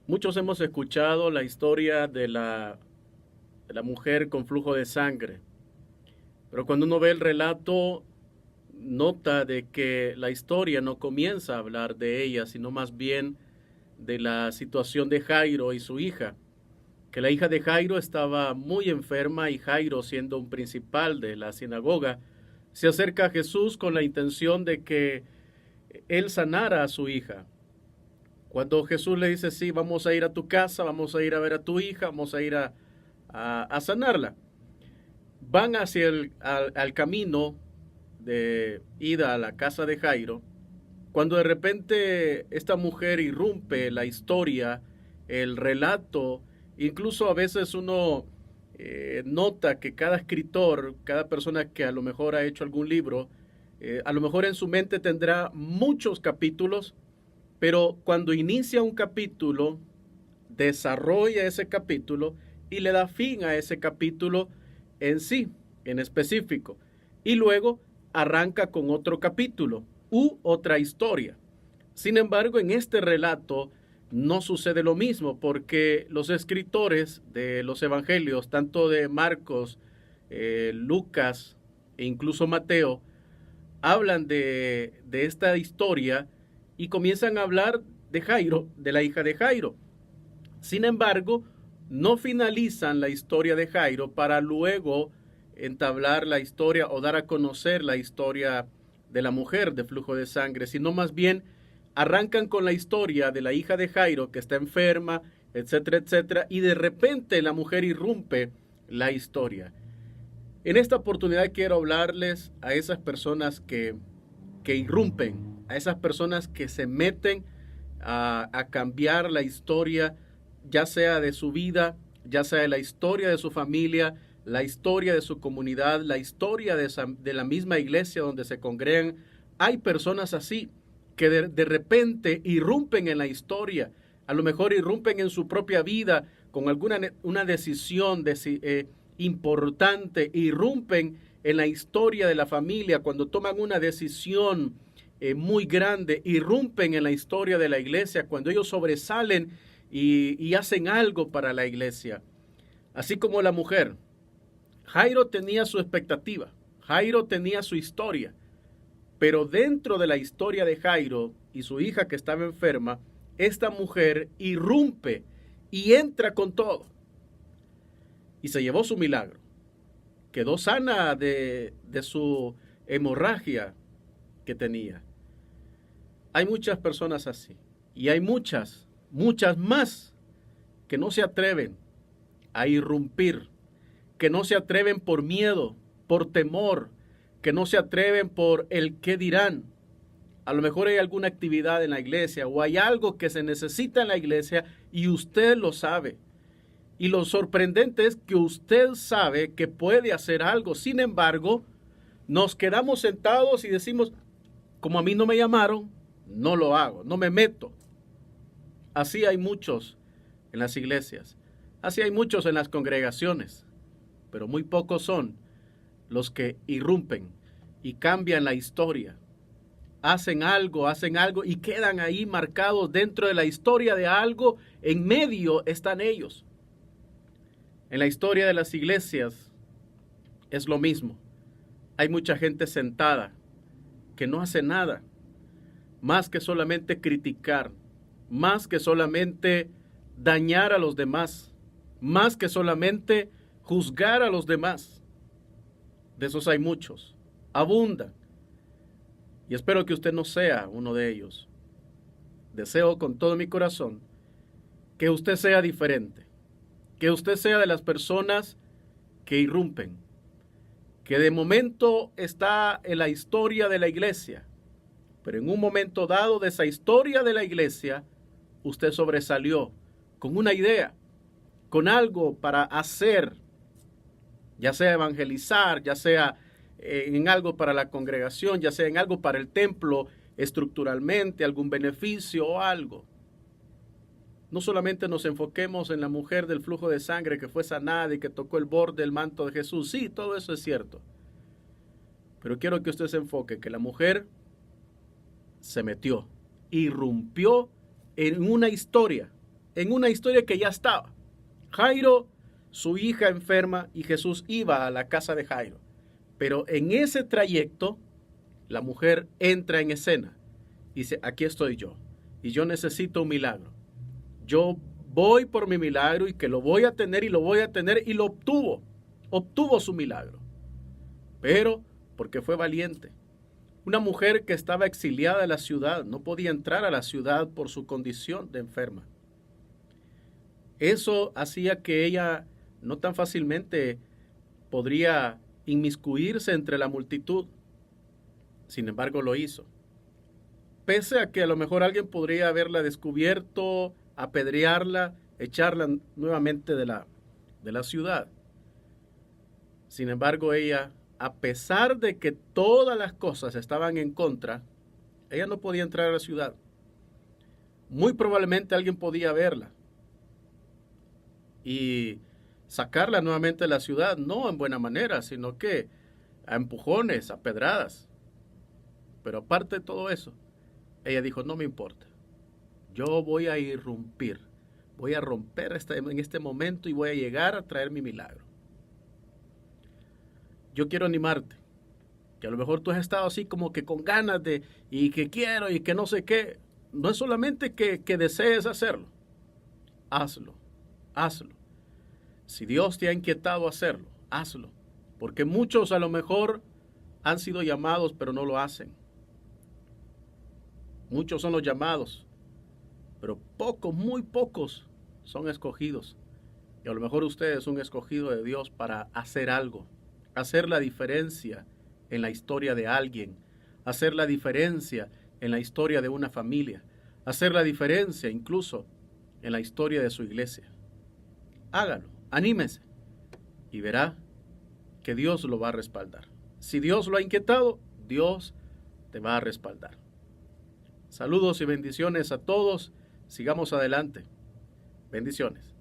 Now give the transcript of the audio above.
Muchos hemos escuchado la historia de la mujer con flujo de sangre, pero cuando uno ve el relato, nota de que la historia no comienza a hablar de ella, sino más bien de la situación de Jairo y su hija, que la hija de Jairo estaba muy enferma y Jairo, siendo un principal de la sinagoga, se acerca a Jesús con la intención de que él sanara a su hija. Cuando Jesús le dice, sí, vamos a ir a tu casa, vamos a ir a ver a tu hija, vamos a ir a sanarla. Van hacia al camino de ida a la casa de Jairo, cuando de repente esta mujer irrumpe la historia, el relato, incluso a veces uno nota que cada escritor, cada persona que a lo mejor ha hecho algún libro, a lo mejor en su mente tendrá muchos capítulos, pero cuando inicia un capítulo, desarrolla ese capítulo y le da fin a ese capítulo en sí, en específico. Y luego arranca con otro capítulo u otra historia. Sin embargo, en este relato no sucede lo mismo porque los escritores de los evangelios, tanto de Marcos, Lucas e incluso Mateo, hablan de esta historia y comienzan a hablar de Jairo, de la hija de Jairo. Sin embargo, no finalizan la historia de Jairo para luego entablar la historia o dar a conocer la historia de la mujer de flujo de sangre, sino más bien arrancan con la historia de la hija de Jairo que está enferma, etcétera, etcétera, y de repente la mujer irrumpe la historia. En esta oportunidad quiero hablarles a esas personas que irrumpen, a esas personas que se meten a cambiar la historia, ya sea de su vida, ya sea de la historia de su familia, la historia de su comunidad, la historia de la misma iglesia donde se congregan. Hay personas así que de repente irrumpen en la historia, a lo mejor irrumpen en su propia vida con alguna una decisión importante, irrumpen en la historia de la familia cuando toman una decisión muy grande, irrumpen en la historia de la iglesia cuando ellos sobresalen y hacen algo para la iglesia. Así como la mujer, Jairo tenía su expectativa, Jairo tenía su historia, pero dentro de la historia de Jairo y su hija que estaba enferma, esta mujer irrumpe y entra con todo y se llevó su milagro. Quedó sana de su hemorragia que tenía. Hay muchas personas así y hay muchas más que no se atreven a irrumpir, que no se atreven por miedo, por temor, que no se atreven por el qué dirán. A lo mejor hay alguna actividad en la iglesia o hay algo que se necesita en la iglesia y usted lo sabe. Y lo sorprendente es que usted sabe que puede hacer algo. Sin embargo, nos quedamos sentados y decimos, como a mí no me llamaron, no lo hago, no me meto. Así hay muchos en las iglesias, así hay muchos en las congregaciones, pero muy pocos son los que irrumpen y cambian la historia. Hacen algo y quedan ahí marcados dentro de la historia de algo. En medio están ellos. En la historia de las iglesias es lo mismo. Hay mucha gente sentada que no hace nada más que solamente criticar, más que solamente dañar a los demás, más que solamente juzgar a los demás. De esos hay muchos, abundan. Y espero que usted no sea uno de ellos. Deseo con todo mi corazón que usted sea diferente, que usted sea de las personas que irrumpen, que de momento está en la historia de la iglesia, pero en un momento dado de esa historia de la iglesia, usted sobresalió con una idea, con algo para hacer, ya sea evangelizar, ya sea en algo para la congregación, ya sea en algo para el templo, estructuralmente, algún beneficio o algo. No solamente nos enfoquemos en la mujer del flujo de sangre que fue sanada y que tocó el borde del manto de Jesús. Sí, todo eso es cierto. Pero quiero que usted se enfoque que la mujer se metió, irrumpió en una historia. en una historia que ya estaba. Jairo, su hija enferma, y Jesús iba a la casa de Jairo. Pero en ese trayecto, la mujer entra en escena y dice, aquí estoy yo, y yo necesito un milagro. Yo voy por mi milagro y que lo voy a tener y lo voy a tener, y lo obtuvo su milagro. Pero porque fue valiente. Una mujer que estaba exiliada de la ciudad, no podía entrar a la ciudad por su condición de enferma. Eso hacía que ella no tan fácilmente podría inmiscuirse entre la multitud. Sin embargo, lo hizo. Pese a que a lo mejor alguien podría haberla descubierto, apedrearla, echarla nuevamente de la ciudad. Sin embargo, ella, a pesar de que todas las cosas estaban en contra, ella no podía entrar a la ciudad. Muy probablemente alguien podía verla y sacarla nuevamente de la ciudad, no en buena manera, sino que a empujones, a pedradas. Pero aparte de todo eso, ella dijo, no me importa, yo voy a irrumpir, voy a romper en este momento y voy a llegar a traer mi milagro. Yo quiero animarte, que a lo mejor tú has estado así como que con ganas de, y que quiero, y que no sé qué. No es solamente que desees hacerlo, hazlo, hazlo. Si Dios te ha inquietado a hacerlo, hazlo. Porque muchos a lo mejor han sido llamados, pero no lo hacen. Muchos son los llamados, pero pocos, muy pocos son escogidos. Y a lo mejor usted es un escogido de Dios para hacer algo, hacer la diferencia en la historia de alguien, hacer la diferencia en la historia de una familia, hacer la diferencia incluso en la historia de su iglesia. Hágalo, anímese y verá que Dios lo va a respaldar. Si Dios lo ha inquietado, Dios te va a respaldar. Saludos y bendiciones a todos. Sigamos adelante. Bendiciones.